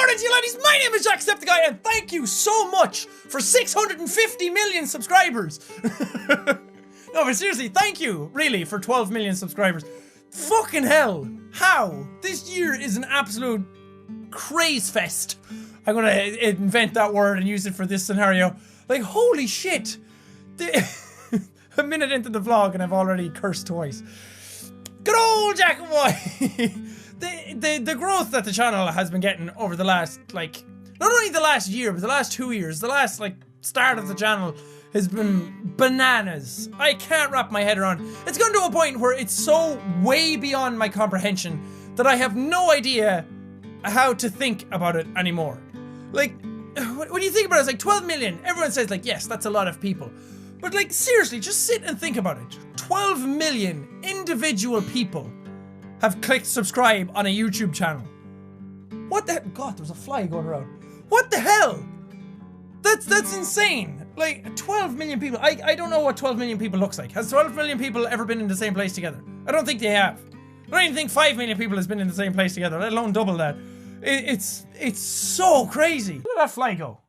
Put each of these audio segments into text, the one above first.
morning to you ladies, my name is Jacksepticeye and thank you so much for 650 million subscribers. No, but seriously, thank you, really, for 12 million subscribers. Fucking hell, how? This year is an absolute craze fest. I'm gonna invent that word and use it for this scenario. Like, holy shit. A minute into the vlog and I've already cursed twice. Good old Jackboy. The growth that the channel has been getting over the last, like, not only the last year, but the last 2 years, the last, like, start of the channel has been bananas. I can't wrap my head around. It's gone to a point where it's so way beyond my comprehension that I have no idea how to think about it anymore. Like, when you think about it, it's like 12 million. Everyone says, like, yes, that's a lot of people. But, like, seriously, just sit and think about it. 12 million individual people have clicked subscribe on a YouTube channel. What the hell? God, there's a fly going around. What the hell? That's insane. Like, 12 million people. I don't know what 12 million people looks like. Has 12 million people ever been in the same place together? I don't think they have. I don't even think 5 million people has been in the same place together, let alone double that. It's so crazy. Look at that fly go.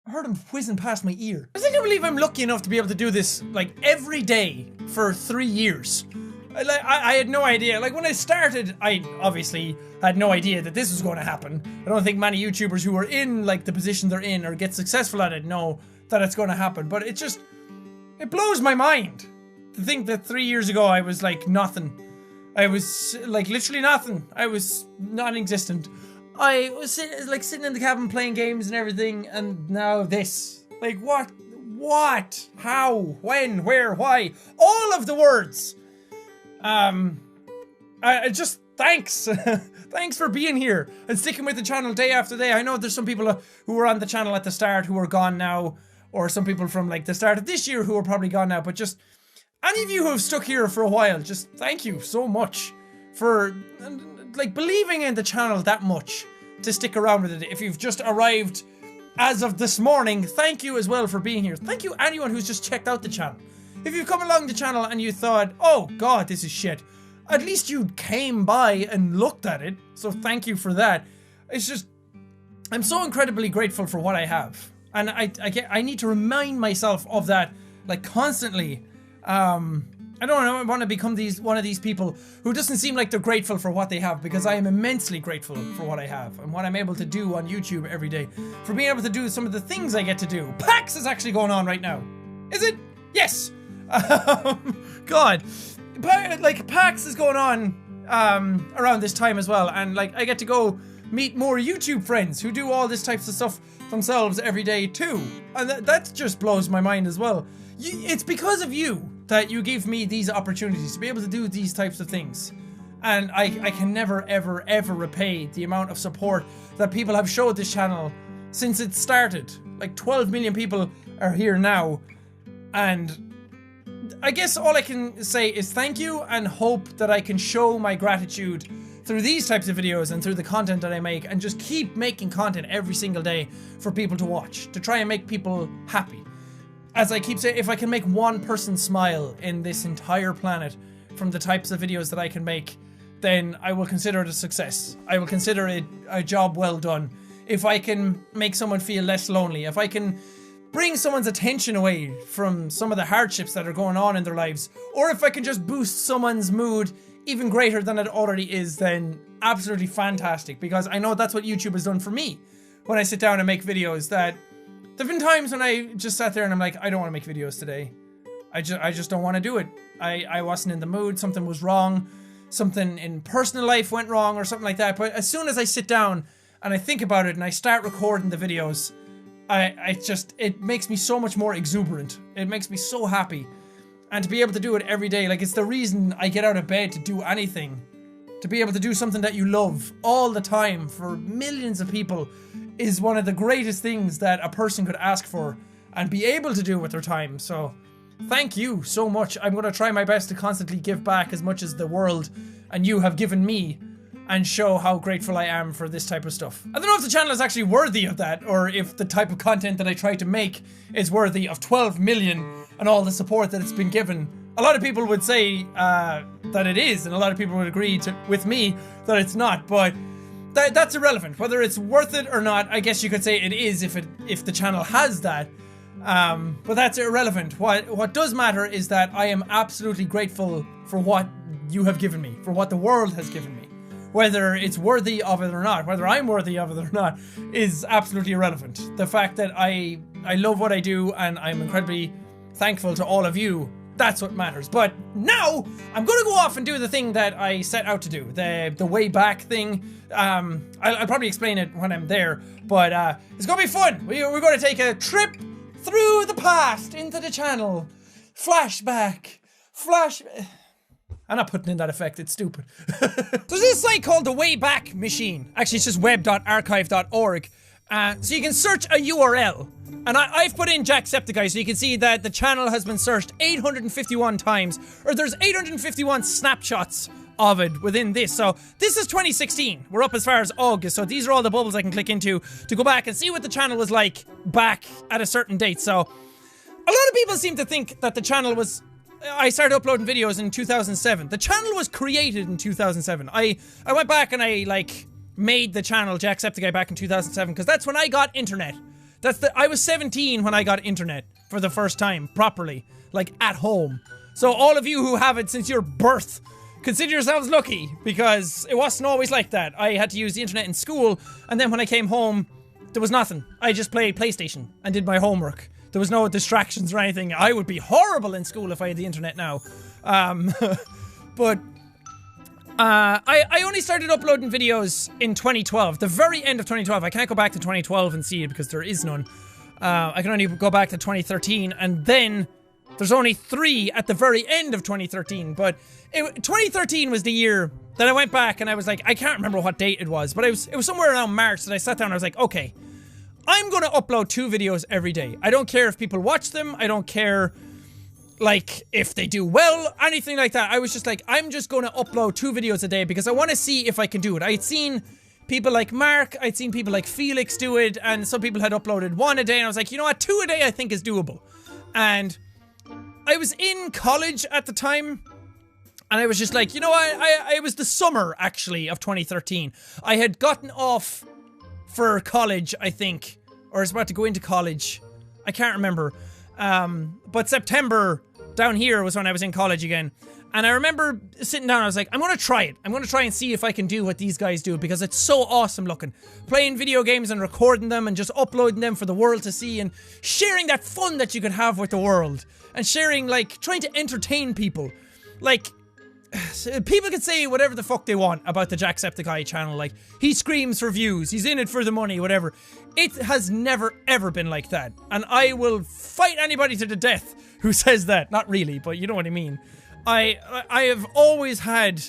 I heard him whizzing past my ear. I think I believe I'm lucky enough to be able to do this, like, every day for 3 years. I had no idea. Like, when I started, I obviously had no idea that this was going to happen. I don't think many YouTubers who are in, like, the position they're in or get successful at it know that it's going to happen. But it blows my mind to think that 3 years ago I was, like, nothing. I was, like, literally nothing. I was non-existent. I was sitting in the cabin playing games and everything, and now this. Like, what? What? How? When? Where? Why? All of the words! I just, thanks. Thanks for being here and sticking with the channel day after day. I know there's some people who were on the channel at the start who are gone now, or some people from, like, the start of this year who are probably gone now, but just any of you who have stuck here for a while, just thank you so much for, like, believing in the channel that much to stick around with it. If you've just arrived as of this morning, thank you as well for being here. Thank you anyone who's just checked out the channel. If you've come along the channel and you thought, oh god, this is shit, at least you came by and looked at it, so thank you for that. It's just, I'm so incredibly grateful for what I have. And I need to remind myself of that, like, constantly. I don't want to become one of these people who doesn't seem like they're grateful for what they have, because I am immensely grateful for what I have and what I'm able to do on YouTube every day. For being able to do some of the things I get to do. PAX is actually going on right now. Is it? Yes! God. Like, PAX is going on around this time as well, and, like, I get to go meet more YouTube friends who do all this types of stuff themselves every day too. And that just blows my mind as well. It's because of you that you give me these opportunities to be able to do these types of things. And I can never, ever, ever repay the amount of support that people have showed this channel since it started. Like, 12 million people are here now. And I guess all I can say is thank you, and hope that I can show my gratitude through these types of videos and through the content that I make, and just keep making content every single day for people to watch, to try and make people happy. As I keep saying, if I can make one person smile in this entire planet from the types of videos that I can make, then I will consider it a success. I will consider it a job well done. If I can make someone feel less lonely, if I can bring someone's attention away from some of the hardships that are going on in their lives, or if I can just boost someone's mood even greater than it already is, then absolutely fantastic, because I know that's what YouTube has done for me when I sit down and make videos. That there've been times when I just sat there and I'm like, I don't want to make videos today. I just don't want to do it. I wasn't in the mood, something was wrong, something in personal life went wrong or something like that. But as soon as I sit down and I think about it and I start recording the videos, it makes me so much more exuberant. It makes me so happy. And to be able to do it every day, like, it's the reason I get out of bed to do anything. To be able to do something that you love all the time for millions of people is one of the greatest things that a person could ask for and be able to do with their time. So thank you so much. I'm going to try my best to constantly give back as much as the world and you have given me, and show how grateful I am for this type of stuff. I don't know if the channel is actually worthy of that, or if the type of content that I try to make is worthy of 12 million and all the support that it's been given. A lot of people would say that it is, and a lot of people would agree with me that it's not, but that's irrelevant. Whether it's worth it or not, I guess you could say it is if the channel has that. But that's irrelevant. What does matter is that I am absolutely grateful for what you have given me, for what the world has given me. Whether it's worthy of it or not, whether I'm worthy of it or not, is absolutely irrelevant. The fact that I love what I do and I'm incredibly thankful to all of you, that's what matters. But now, I'm gonna go off and do the thing that I set out to do, the way back thing. I'll probably explain it when I'm there, but it's gonna be fun. We're gonna take a trip through the past into the channel. Flashback. I'm not putting in that effect, it's stupid. There's this site called the Wayback Machine. Actually, it's just web.archive.org. So you can search a URL. And I've put in Jacksepticeye, so you can see that the channel has been searched 851 times. Or there's 851 snapshots of it within this. So this is 2016. We're up as far as August. So these are all the bubbles I can click into to go back and see what the channel was like back at a certain date. So a lot of people seem to think that the channel was... I started uploading videos in 2007. The channel was created in 2007. I went back and I, like, made the channel Jacksepticeye back in 2007 because that's when I got internet. I was 17 when I got internet for the first time, properly. Like, at home. So all of you who have it since your birth, consider yourselves lucky because it wasn't always like that. I had to use the internet in school and then when I came home, there was nothing. I just played PlayStation and did my homework. There was no distractions or anything. I would be horrible in school if I had the internet now. But I only started uploading videos in 2012, the very end of 2012. I can't go back to 2012 and see it because there is none. I can only go back to 2013 and then there's only 3 at the very end of 2013. But 2013 was the year that I went back and I was like, I can't remember what date it was, but it was somewhere around March that I sat down and I was like, okay, I'm gonna upload 2 videos every day. I don't care if people watch them. I don't care, like, if they do well, anything like that. I was just like, I'm just gonna upload 2 videos a day because I want to see if I can do it. I had seen people like Mark, I'd seen people like Felix do it, and some people had uploaded 1 a day, and I was like, you know what, 2 a day I think is doable. And I was in college at the time, and I was just like, you know what, it was the summer, actually, of 2013. I had gotten off for college, I think, or I was about to go into college. I can't remember. But September down here was when I was in college again. And I remember sitting down, I was like, I'm gonna try it. I'm gonna try and see if I can do what these guys do because it's so awesome looking. Playing video games and recording them and just uploading them for the world to see and sharing that fun that you could have with the world. And sharing, like, trying to entertain people. Like, people can say whatever the fuck they want about the Jacksepticeye channel, like, he screams for views, he's in it for the money, whatever. It has never ever been like that, and I will fight anybody to the death who says that. Not really, but you know what I mean. I have always had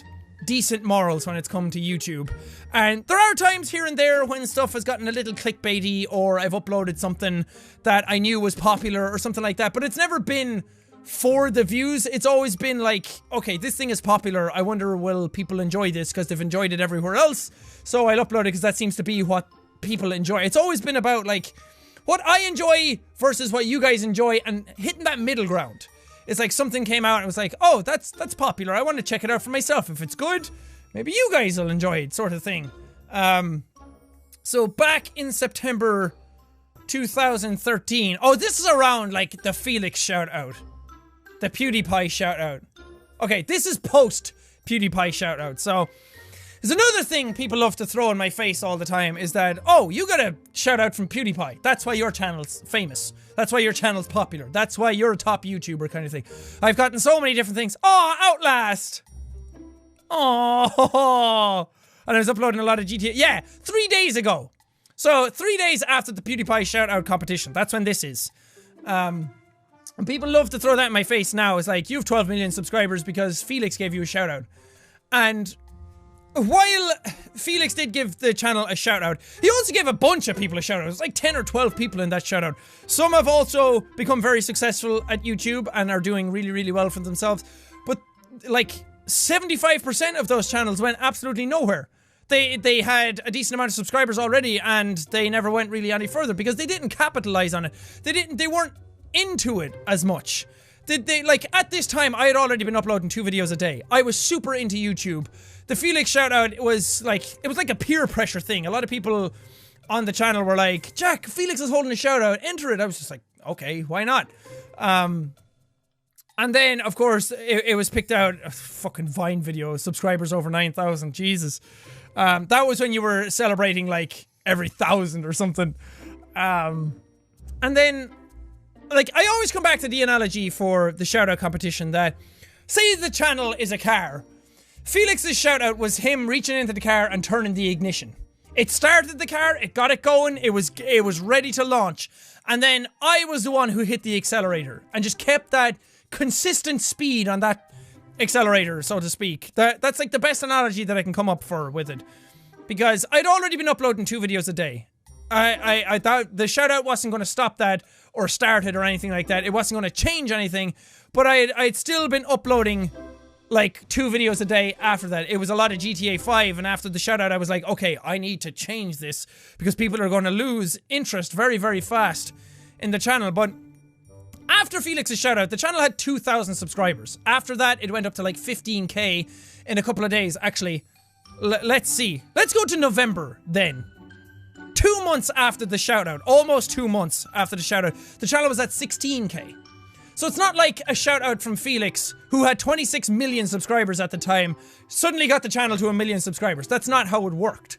decent morals when it's come to YouTube, and there are times here and there when stuff has gotten a little clickbaity, or I've uploaded something that I knew was popular or something like that, but it's never been for the views. It's always been like, okay, this thing is popular, I wonder will people enjoy this because they've enjoyed it everywhere else, so I'll upload it because that seems to be what people enjoy. It's always been about, like, what I enjoy versus what you guys enjoy and hitting that middle ground. It's like something came out and it was like, oh, that's popular, I want to check it out for myself. If it's good, maybe you guys will enjoy it, sort of thing. So back in September 2013, oh, this is around, like, the Felix shout out. The PewDiePie shout out. Okay, this is post PewDiePie shout out. So, there's another thing people love to throw in my face all the time is that, oh, you got a shout out from PewDiePie. That's why your channel's famous. That's why your channel's popular. That's why you're a top YouTuber kind of thing. I've gotten so many different things. Oh, Outlast! Oh, and I was uploading a lot of GTA. Yeah, 3 days ago. So, 3 days after the PewDiePie shout out competition. That's when this is. And people love to throw that in my face now. It's like, you have 12 million subscribers because Felix gave you a shout out. And while Felix did give the channel a shout out, he also gave a bunch of people a shout out. It's like 10 or 12 people in that shout out. Some have also become very successful at YouTube and are doing really, really well for themselves. But like 75% of those channels went absolutely nowhere. They had a decent amount of subscribers already and they never went really any further because they didn't capitalize on it. They weren't into it as much. did they, like, at this time, I had already been uploading 2 videos a day. I was super into YouTube. The Felix shout out was like, it was like a peer pressure thing. A lot of people on the channel were like, Jack, Felix is holding a shout out, enter it. I was just like, okay, why not? And then, of course, it was picked out, fucking Vine video, subscribers over 9,000, Jesus. That was when you were celebrating, like, every 1,000 or something. And then, like, I always come back to the analogy for the shout-out competition that, say the channel is a car. Felix's shout-out was him reaching into the car and turning the ignition. It started the car, it got it going, it was ready to launch. And then I was the one who hit the accelerator and just kept that consistent speed on that accelerator, so to speak. That's like the best analogy that I can come up for with it. Because I'd already been uploading 2 videos a day. I thought the shout out wasn't going to stop that or start it or anything like that. It wasn't going to change anything. But I'd still been uploading like 2 videos a day after that. It was a lot of GTA 5, and after the shout out I was like, okay, I need to change this because people are going to lose interest very, very fast in the channel. But after Felix's shout out, the channel had 2,000 subscribers. After that, it went up to like 15k in a couple of days. Actually, let's see. Let's go to November then. 2 months after the shout out, almost 2 months after the shout out, the channel was at 16k. So it's not like a shout out from Felix, who had 26 million subscribers at the time, suddenly got the channel to 1 million subscribers. That's not how it worked.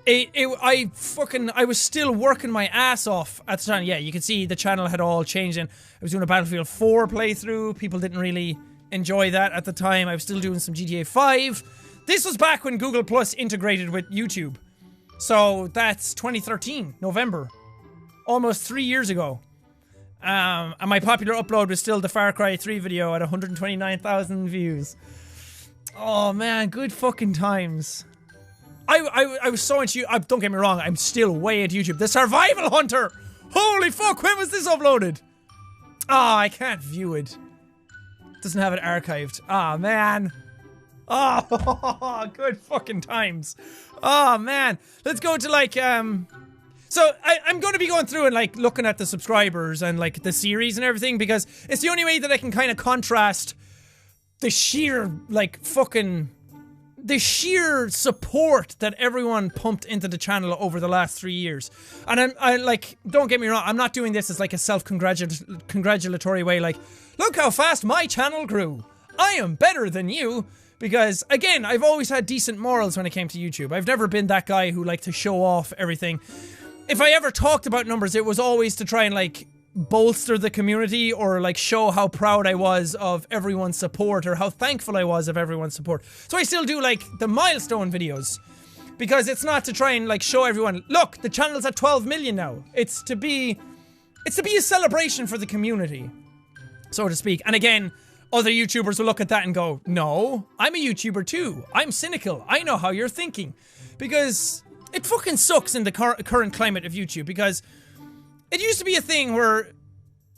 I was still working my ass off at the time. Yeah, you can see the channel had all changed, and I was doing a Battlefield 4 playthrough. People didn't really enjoy that at the time. I was still doing some GTA 5. This was back when Google Plus integrated with YouTube. So that's 2013, November. Almost 3 years ago. And my popular upload was still the Far Cry 3 video at 129,000 views. Oh man, good fucking times. I was so into YouTube. Don't get me wrong, I'm still way into YouTube. The Survival Hunter! Holy fuck, when was this uploaded? Ah, I can't view it. Doesn't have it archived. Ah, man. Oh, good fucking times. Oh, man. Let's go to, like, So, I'm going to be going through and, like, looking at the subscribers and, like, the series and everything, because it's the only way that I can kind of contrast the sheer, like, fucking... the sheer support that everyone pumped into the channel over the last 3 years. And I like, don't get me wrong, I'm not doing this as like a self-congratulatory way, like, look how fast my channel grew. I am better than you. Because, again, I've always had decent morals when it came to YouTube. I've never been that guy who liked to show off everything. If I ever talked about numbers, it was always to try and, like, bolster the community or like show how proud I was of everyone's support or how thankful I was of everyone's support. So I still do like the milestone videos because it's not to try and like show everyone, look, the channel's at 12 million now. It's to be a celebration for the community, so to speak. And again, other YouTubers will look at that and go, no, I'm a YouTuber too. I'm cynical. I know how you're thinking. Because it fucking sucks in the current climate of YouTube, because it used to be a thing where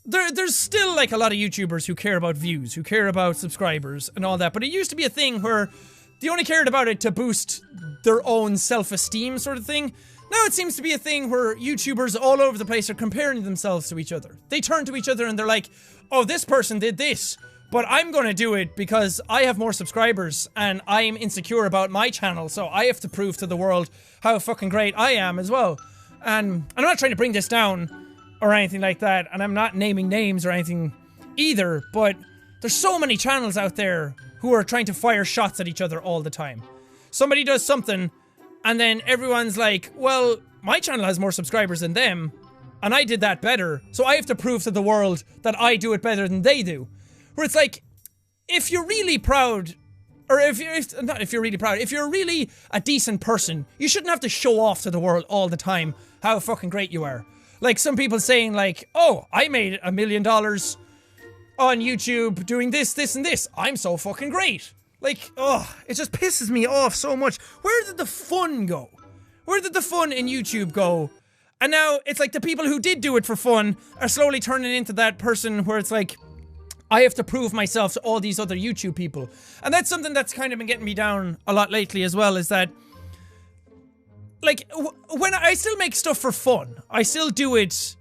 there's still like a lot of YouTubers who care about views, who care about subscribers and all that, but it used to be a thing where they only cared about it to boost their own self-esteem sort of thing. Now it seems to be a thing where YouTubers all over the place are comparing themselves to each other. They turn to each other and they're like, oh, this person did this, but I'm gonna do it because I have more subscribers and I'm insecure about my channel, so I have to prove to the world how fucking great I am as well. And I'm not trying to bring this down or anything like that, and I'm not naming names or anything either, but there's so many channels out there who are trying to fire shots at each other all the time. Somebody does something, and then everyone's like, well, my channel has more subscribers than them, and I did that better, so I have to prove to the world that I do it better than they do. Where it's like, if you're really proud, or if you're really a decent person, you shouldn't have to show off to the world all the time how fucking great you are. Like some people saying like, oh, I made $1 million on YouTube doing this, this, and this. I'm so fucking great. Like, oh, it just pisses me off so much. Where did the fun go? Where did the fun in YouTube go? And now it's like the people who did do it for fun are slowly turning into that person where it's like, I have to prove myself to all these other YouTube people. And that's something that's kind of been getting me down a lot lately as well, is that, like, when I still make stuff for fun, I still do it,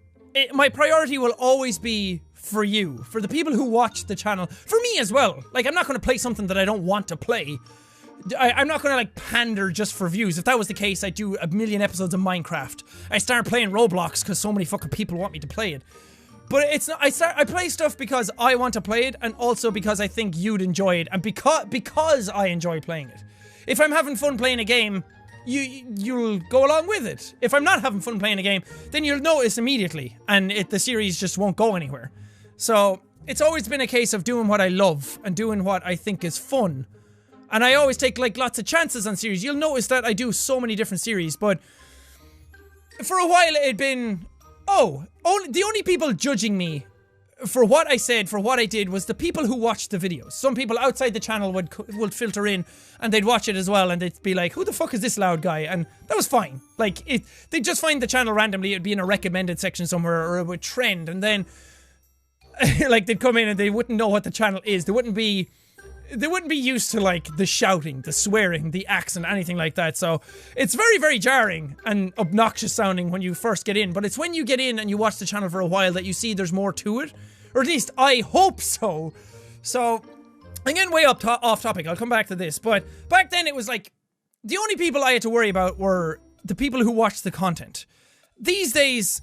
my priority will always be for you, for the people who watch the channel, for me as well. Like, I'm not going to play something that I don't want to play. I'm not going to, like, pander just for views. If that was the case, I'd do a million episodes of Minecraft. I start playing Roblox because so many fucking people want me to play it. But it's not, I play stuff because I want to play it, and also because I think you'd enjoy it, and because I enjoy playing it. If I'm having fun playing a game, you'll go along with it. If I'm not having fun playing a game, then you'll notice immediately, and the series just won't go anywhere. So, it's always been a case of doing what I love, and doing what I think is fun. And I always take, like, lots of chances on series. You'll notice that I do so many different series, but for a while it had been, the only people judging me for what I said, for what I did, was the people who watched the videos. Some people outside the channel would filter in, and they'd watch it as well, and they'd be like, who the fuck is this loud guy? And that was fine. Like, they'd just find the channel randomly, it'd be in a recommended section somewhere, or it would trend, and then, like, they'd come in and they wouldn't know what the channel is. They wouldn't be used to, like, the shouting, the swearing, the accent, anything like that. So it's very, very jarring and obnoxious sounding when you first get in. But it's when you get in and you watch the channel for a while that you see there's more to it. Or at least I hope so. So, again, way off topic. I'll come back to this. But back then it was like, the only people I had to worry about were the people who watched the content. These days,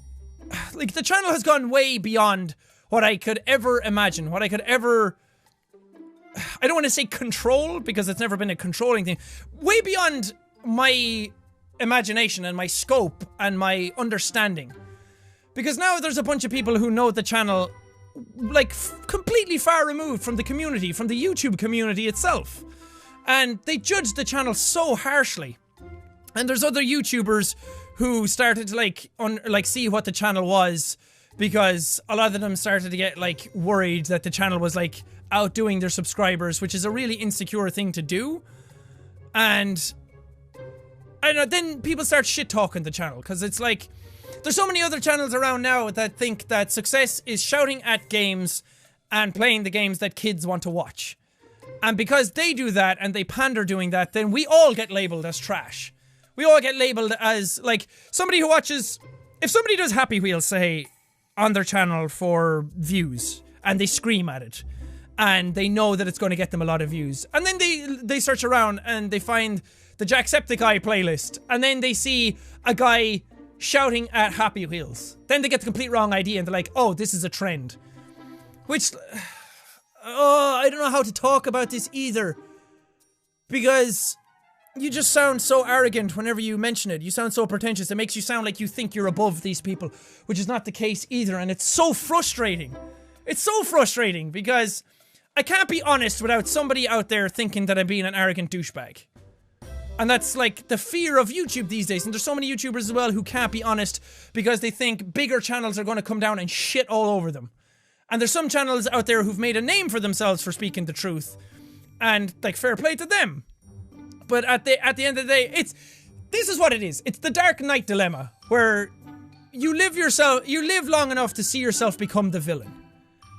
like, the channel has gone way beyond what I could ever imagine. What I could ever... I don't want to say control, because it's never been a controlling thing. Way beyond my imagination and my scope and my understanding. Because now there's a bunch of people who know the channel, like, completely far removed from the community, from the YouTube community itself. And they judge the channel so harshly. And there's other YouTubers who started to, like, see what the channel was, because a lot of them started to get, like, worried that the channel was, like, outdoing their subscribers, which is a really insecure thing to do. And I don't know, then people start shit-talking the channel, because it's like, there's so many other channels around now that think that success is shouting at games and playing the games that kids want to watch. And because they do that, and they pander doing that, then we all get labeled as trash. We all get labeled as, like, somebody who watches... If somebody does Happy Wheels, say, on their channel for views, and they scream at it, and they know that it's going to get them a lot of views, and then they search around and they find the Jacksepticeye playlist, and then they see a guy shouting at Happy Wheels, then they get the complete wrong idea and they're like, oh, this is a trend. Which, I don't know how to talk about this either, because you just sound so arrogant whenever you mention it. You sound so pretentious. It makes you sound like you think you're above these people, which is not the case either, and it's so frustrating. It's so frustrating, because I can't be honest without somebody out there thinking that I'm being an arrogant douchebag. And that's, like, the fear of YouTube these days. And there's so many YouTubers as well who can't be honest because they think bigger channels are going to come down and shit all over them. And there's some channels out there who've made a name for themselves for speaking the truth. And, like, fair play to them. But at the end of the day, this is what it is. It's the Dark Knight dilemma, where you live long enough to see yourself become the villain.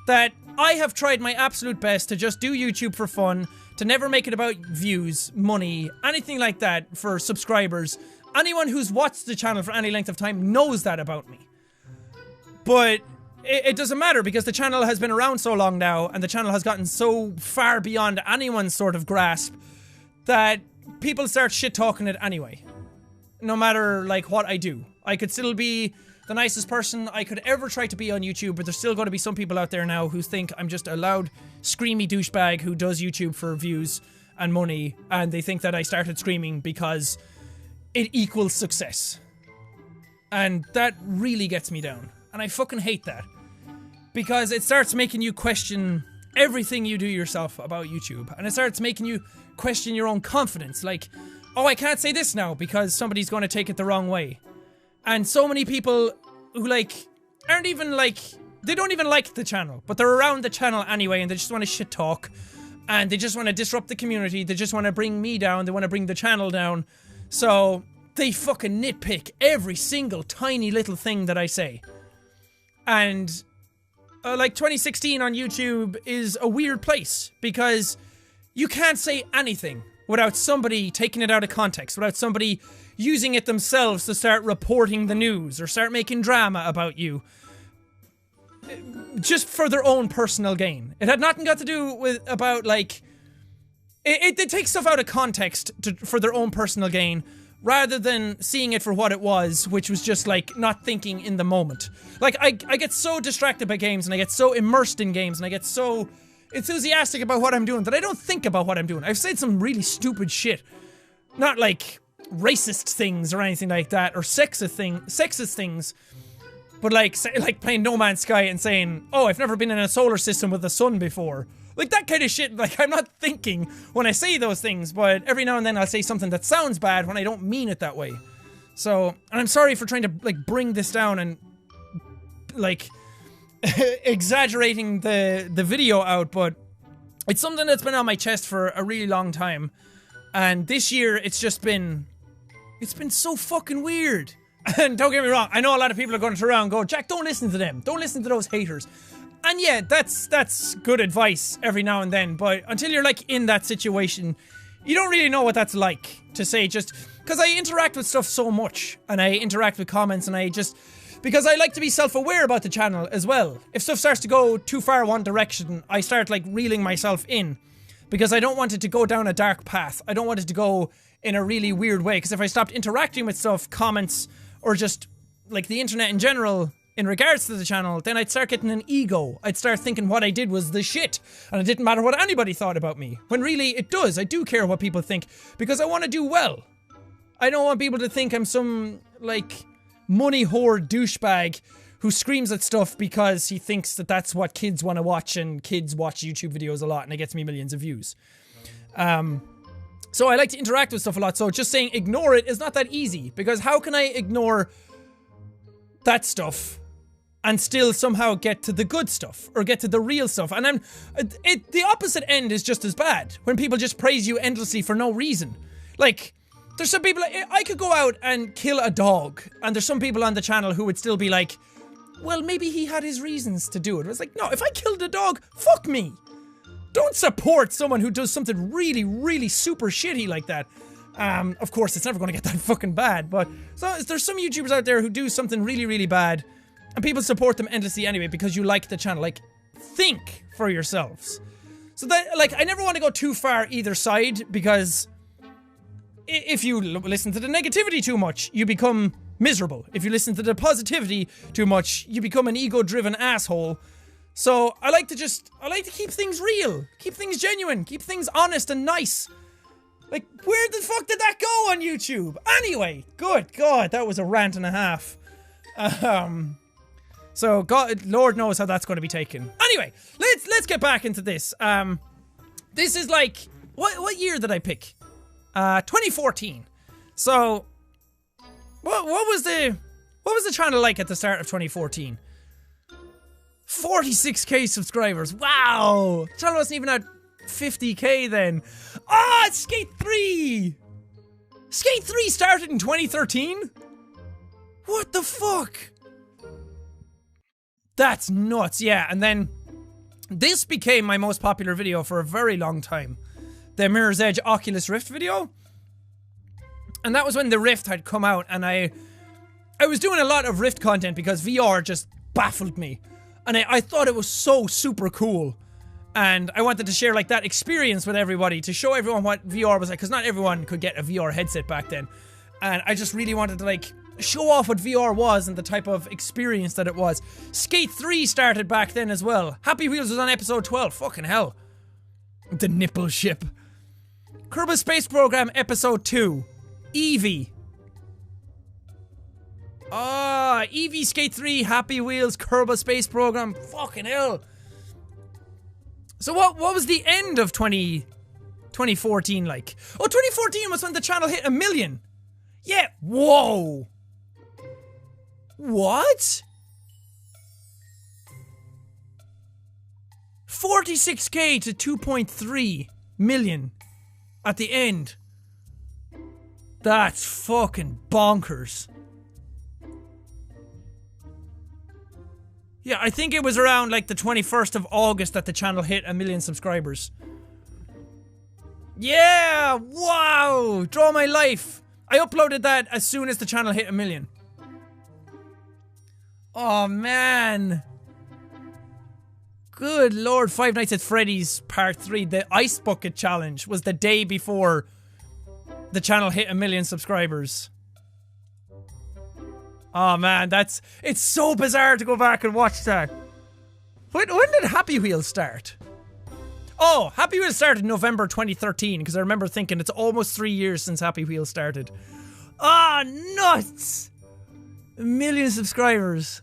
That I have tried my absolute best to just do YouTube for fun, to never make it about views, money, anything like that for subscribers. Anyone who's watched the channel for any length of time knows that about me. But it doesn't matter, because the channel has been around so long now, and the channel has gotten so far beyond anyone's sort of grasp, that people start shit-talking it anyway. No matter, like, what I do. I could still be the nicest person I could ever try to be on YouTube, but there's still going to be some people out there now who think I'm just a loud, screamy douchebag who does YouTube for views and money, and they think that I started screaming because it equals success. And that really gets me down. And I fucking hate that. Because it starts making you question everything you do yourself about YouTube. And it starts making you question your own confidence. Like, oh, I can't say this now because somebody's going to take it the wrong way. And so many people who, like, aren't even, like, they don't even like the channel, but they're around the channel anyway, and they just want to shit talk, and they just want to disrupt the community, they just want to bring me down, they want to bring the channel down, so they fucking nitpick every single tiny little thing that I say. And, like, 2016 on YouTube is a weird place, because you can't say anything without somebody taking it out of context, without somebody using it themselves to start reporting the news or start making drama about you. just for their own personal gain. It had nothing got to do with about like it takes stuff out of context for their own personal gain rather than seeing it for what it was, which was just like not thinking in the moment. Like I get so distracted by games and I get so immersed in games and I get so enthusiastic about what I'm doing that I don't think about what I'm doing. I've said some really stupid shit. Not like racist things or anything like that or sexist things. But like playing No Man's Sky and saying, oh, I've never been in a solar system with the sun before. Like that kind of shit, like I'm not thinking when I say those things, but every now and then I'll say something that sounds bad when I don't mean it that way. So, and I'm sorry for trying to like bring this down and like exaggerating the video out, but it's something that's been on my chest for a really long time. And this year it's been so fucking weird. And don't get me wrong, I know a lot of people are going to turn around and go, Jack, don't listen to them. Don't listen to those haters. And yeah, that's good advice every now and then, but until you're like in that situation, you don't really know what that's like to say just... Because I interact with stuff so much, and I interact with comments, and I just... Because I like to be self-aware about the channel as well. If stuff starts to go too far one direction, I start like reeling myself in. Because I don't want it to go down a dark path. I don't want it to go in a really weird way, because if I stopped interacting with stuff, comments, or just like the internet in general... in regards to the channel, then I'd start getting an ego. I'd start thinking what I did was the shit, and it didn't matter what anybody thought about me. When really, it does. I do care what people think, because I want to do well. I don't want people to think I'm some, like, money whore douchebag who screams at stuff because he thinks that that's what kids want to watch, and kids watch YouTube videos a lot, and it gets me millions of views. So I like to interact with stuff a lot, so just saying ignore it is not that easy, because how can I ignore that stuff and still somehow get to the good stuff, or get to the real stuff? And the opposite end is just as bad, when people just praise you endlessly for no reason. Like, there's some people, I could go out and kill a dog, and there's some people on the channel who would still be like, well, maybe he had his reasons to do it. It's like, no, if I killed a dog, fuck me. Don't support someone who does something really, really super shitty like that. Of course, it's never going to get that fucking bad, but so there's some YouTubers out there who do something really, really bad, and people support them endlessly anyway because you like the channel. Like, think for yourselves. So that, like, I never want to go too far either side, because if you listen to the negativity too much, you become miserable. If you listen to the positivity too much, you become an ego-driven asshole. So I like to keep things real, keep things genuine, keep things honest and nice. Like, where the fuck did that go on YouTube? Anyway, good God, that was a rant and a half. So God, Lord knows how that's going to be taken. Anyway, let's get back into this. This is like, what year did I pick? 2014. So, what was the channel like at the start of 2014? 46k subscribers. Wow, the channel wasn't even at 50k then. Ah, Skate 3! Skate 3 started in 2013? What the fuck? That's nuts, yeah. And then this became my most popular video for a very long time. The Mirror's Edge Oculus Rift video. And that was when the Rift had come out, and I was doing a lot of Rift content because VR just baffled me. And I thought it was so super cool. And I wanted to share like that experience with everybody, to show everyone what VR was like, because not everyone could get a VR headset back then. And I just really wanted to like show off what VR was and the type of experience that it was. Skate 3 started back then as well. Happy Wheels was on episode 12. Fucking hell. The nipple ship. Kerbal Space Program episode 2. Eevee. Ah, Eevee, Skate 3, Happy Wheels, Kerbal Space Program. Fucking hell. So what was the end of 2014 like? Oh, 2014 was when the channel hit 1 million. Yeah, whoa. What? 46k to 2.3 million at the end. That's fucking bonkers. Yeah, I think it was around like the 21st of August that the channel hit 1 million subscribers. Yeah, wow, Draw My Life. I uploaded that as soon as the channel hit 1 million. Oh man. Good lord, Five Nights at Freddy's Part 3, the Ice Bucket Challenge, was the day before the channel hit 1 million subscribers. Oh man, it's so bizarre to go back and watch that. When did Happy Wheels start? Oh, Happy Wheels started in November 2013, because I remember thinking it's almost 3 years since Happy Wheels started. Ah, nuts! 1 million subscribers.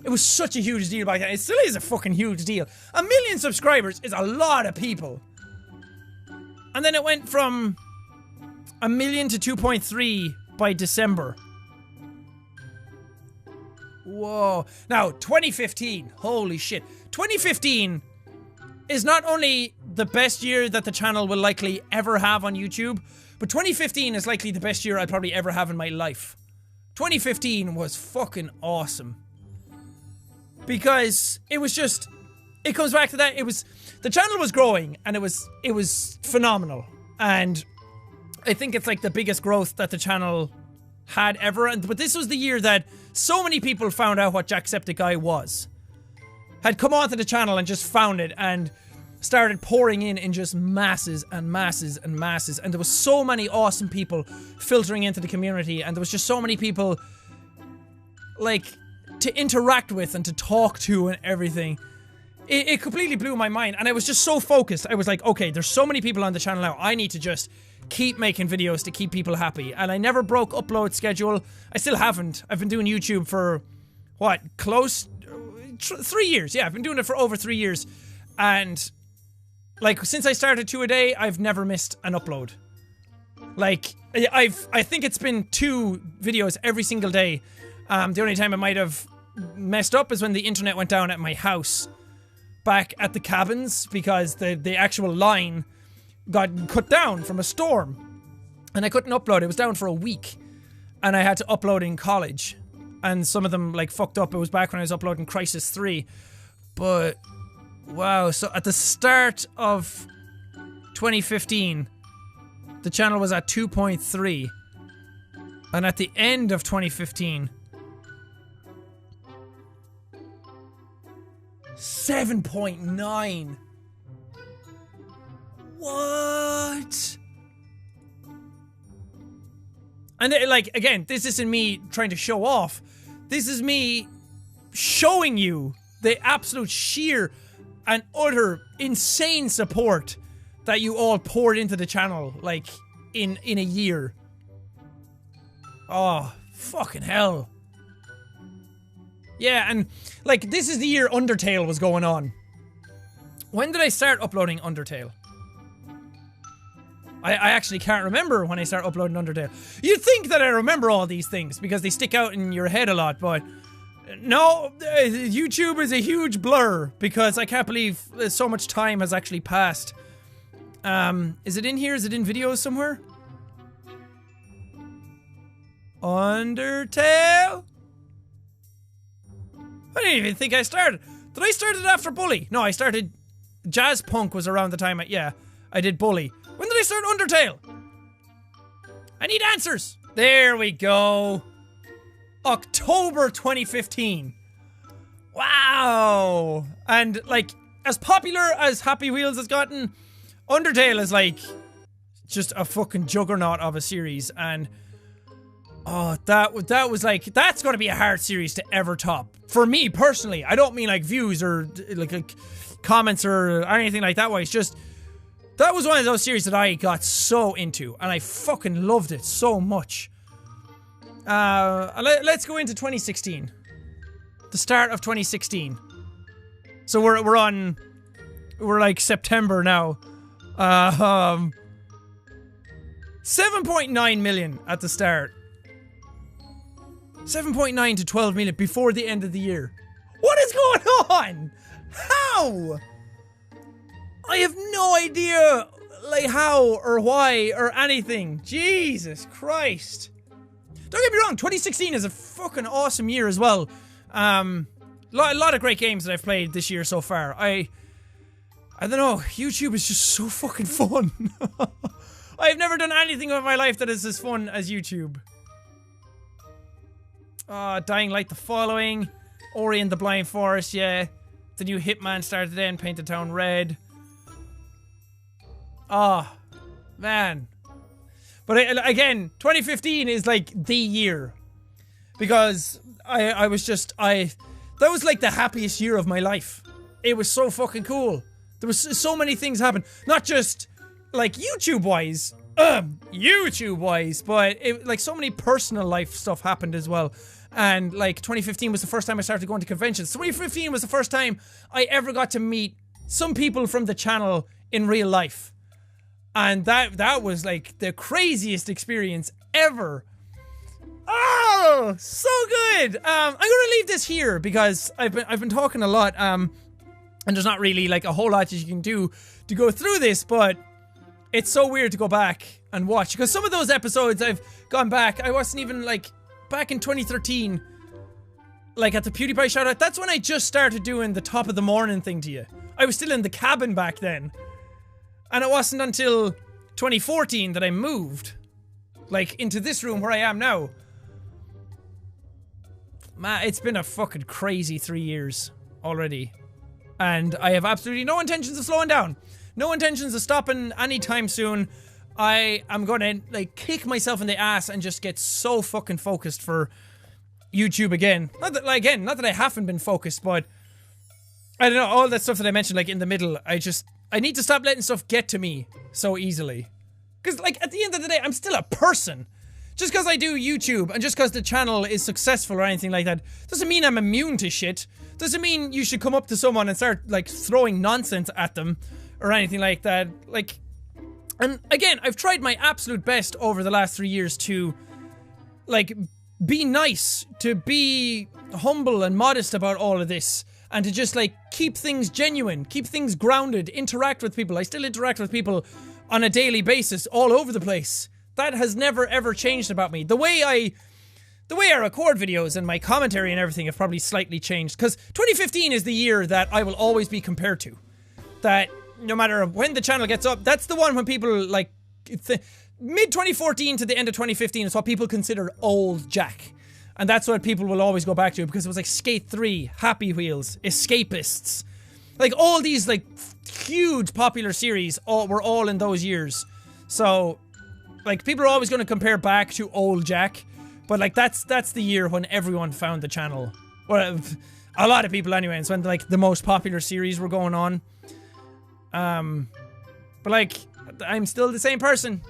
It was such a huge deal back then. It still is a fucking huge deal. 1 million subscribers is a lot of people. And then it went from 1 million to 2.3 by December. Whoa. Now, 2015. Holy shit. 2015 is not only the best year that the channel will likely ever have on YouTube, but 2015 is likely the best year I'll probably ever have in my life. 2015 was fucking awesome. Because it was just, it comes back to that, the channel was growing and it was phenomenal. And I think it's like the biggest growth that the channel had ever. But this was the year that so many people found out what Jacksepticeye was. Had come onto the channel and just found it and started pouring in just masses and masses and masses. And there was so many awesome people filtering into the community, and there was just so many people like to interact with and to talk to and everything. It completely blew my mind, and I was just so focused. I was like, okay, there's so many people on the channel now, I need to just keep making videos to keep people happy. And I never broke upload schedule. I still haven't. I've been doing YouTube for what, close 3 years. Yeah, I've been doing it for over 3 years, and like since I started 2 a day, I've never missed an upload. Like I think it's been 2 videos every single day. The only time I might have messed up is when the internet went down at my house back at the cabins, because the actual line got cut down from a storm and I couldn't upload. It was down for a week and I had to upload in college, and some of them like fucked up. It was back when I was uploading Crisis 3. But wow, so at the start of 2015 the channel was at 2.3, and at the end of 2015 7.9. What? And like, again, this isn't me trying to show off. This is me showing you the absolute sheer and utter insane support that you all poured into the channel, like, in a year. Oh, fucking hell. Yeah, and like, this is the year Undertale was going on. When did I start uploading Undertale? I actually can't remember when I started uploading Undertale. You'd think that I remember all these things because they stick out in your head a lot, but no, YouTube is a huge blur because I can't believe so much time has actually passed. Is it in here? Is it in videos somewhere? Undertale? I didn't even think I started. Did I start it after Bully? No, I started... Jazz Punk was around the time I did Bully. When did I start Undertale? I need answers. There we go. October 2015. Wow. And like, as popular as Happy Wheels has gotten, Undertale is like just a fucking juggernaut of a series. And oh, that was like, that's gonna be a hard series to ever top. For me personally. I don't mean like views or like comments or anything like that way. It's just, that was one of those series that I got so into, and I fucking loved it so much. Let's go into 2016. The start of 2016. So we're like September now. 7.9 million at the start. 7.9 to 12 million before the end of the year. What is going on? How? I have no idea, like, how or why or anything. Jesus Christ. Don't get me wrong, 2016 is a fucking awesome year as well. A lot of great games that I've played this year so far. I don't know, YouTube is just so fucking fun. I've never done anything with my life that is as fun as YouTube. Dying Light the Following, Ori and the Blind Forest, yeah. The new Hitman started then, Paint the Town Red. Oh, man. But again, 2015 is like the year. Because that was like the happiest year of my life. It was so fucking cool. There was so many things happen. Not just like YouTube-wise, but like so many personal life stuff happened as well. And like 2015 was the first time I started going to conventions. 2015 was the first time I ever got to meet some people from the channel in real life. And that was like the craziest experience ever. Oh, so good. I'm gonna leave this here because I've been talking a lot. And there's not really like a whole lot that you can do to go through this, but it's so weird to go back and watch because some of those episodes I've gone back. I wasn't even like back in 2013, like at the PewDiePie shoutout. That's when I just started doing the top of the morning thing to you. I was still in the cabin back then. And it wasn't until 2014 that I moved, like, into this room where I am now. Man, it's been a fucking crazy 3 years already. And I have absolutely no intentions of slowing down. No intentions of stopping anytime soon. I am gonna, like, kick myself in the ass and just get so fucking focused for YouTube again. Not that, like, again, not that I haven't been focused, but I don't know, all that stuff that I mentioned, like, in the middle, I need to stop letting stuff get to me so easily. Because, like, at the end of the day, I'm still a person. Just because I do YouTube, and just because the channel is successful or anything like that, doesn't mean I'm immune to shit. Doesn't mean you should come up to someone and start, like, throwing nonsense at them, or anything like that. Like, and again, I've tried my absolute best over the last 3 years to, like, be nice, to be humble and modest about all of this. And to just, like, keep things genuine, keep things grounded, interact with people. I still interact with people on a daily basis, all over the place. That has never, ever changed about me. The way I record videos and my commentary and everything have probably slightly changed. Because 2015 is the year that I will always be compared to. That, no matter when the channel gets up, that's the one when people, like, mid-2014 to the end of 2015 is what people consider old Jack. And that's what people will always go back to because it was like Skate 3, Happy Wheels, Escapists. Like all these like huge popular series were all in those years. So like people are always going to compare back to old Jack. But like that's the year when everyone found the channel. Well, a lot of people anyway. It's when like the most popular series were going on. But like I'm still the same person.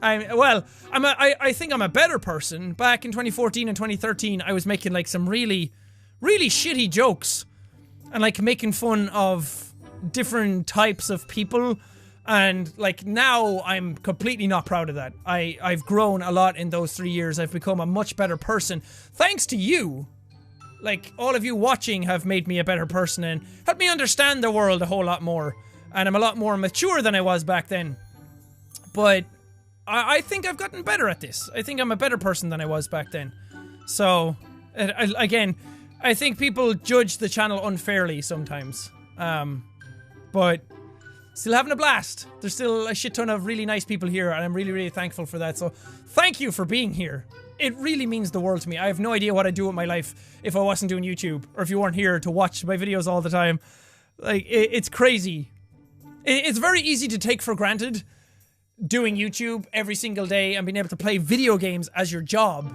I think I'm a better person. Back in 2014 and 2013, I was making like some really, really shitty jokes. And like making fun of different types of people. And like now, I'm completely not proud of that. I've grown a lot in those 3 years. I've become a much better person. Thanks to you. Like, all of you watching have made me a better person and helped me understand the world a whole lot more. And I'm a lot more mature than I was back then. But I think I've gotten better at this. I think I'm a better person than I was back then. So, again, I think people judge the channel unfairly sometimes. But still having a blast. There's still a shit ton of really nice people here, and I'm really, really thankful for that. So, thank you for being here. It really means the world to me. I have no idea what I'd do with my life if I wasn't doing YouTube, or if you weren't here to watch my videos all the time. Like, it's crazy. It's very easy to take for granted doing YouTube every single day and being able to play video games as your job.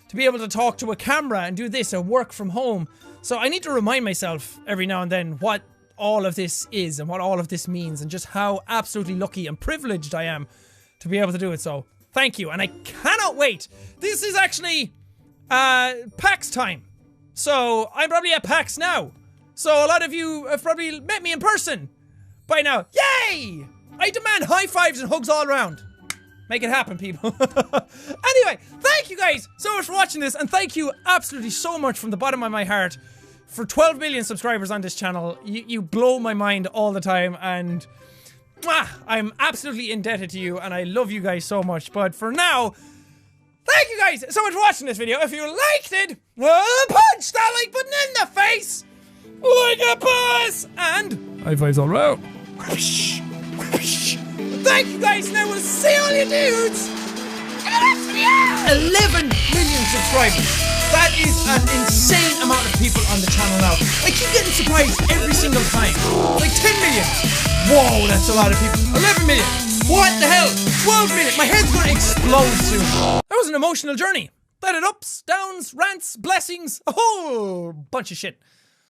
To be able to talk to a camera and do this and work from home. So I need to remind myself every now and then what all of this is and what all of this means and just how absolutely lucky and privileged I am to be able to do it. So thank you, and I cannot wait. This is actually PAX time. So I'm probably at PAX now. So a lot of you have probably met me in person by now. Yay! I demand high fives and hugs all around. Make it happen, people. Anyway, thank you guys so much for watching this, and thank you absolutely so much from the bottom of my heart for 12 million subscribers on this channel. You blow my mind all the time, and I'm absolutely indebted to you, and I love you guys so much. But for now, thank you guys so much for watching this video. If you liked it, punch that like button in the face like a boss, and high fives all around. Thank you guys, and I will see all you dudes in the next video! 11 million subscribers. That is an insane amount of people on the channel now. I keep getting surprised every single time. Like 10 million. Whoa, that's a lot of people. 11 million. What the hell? 12 million. My head's gonna explode soon. That was an emotional journey. That had ups, downs, rants, blessings, a whole bunch of shit.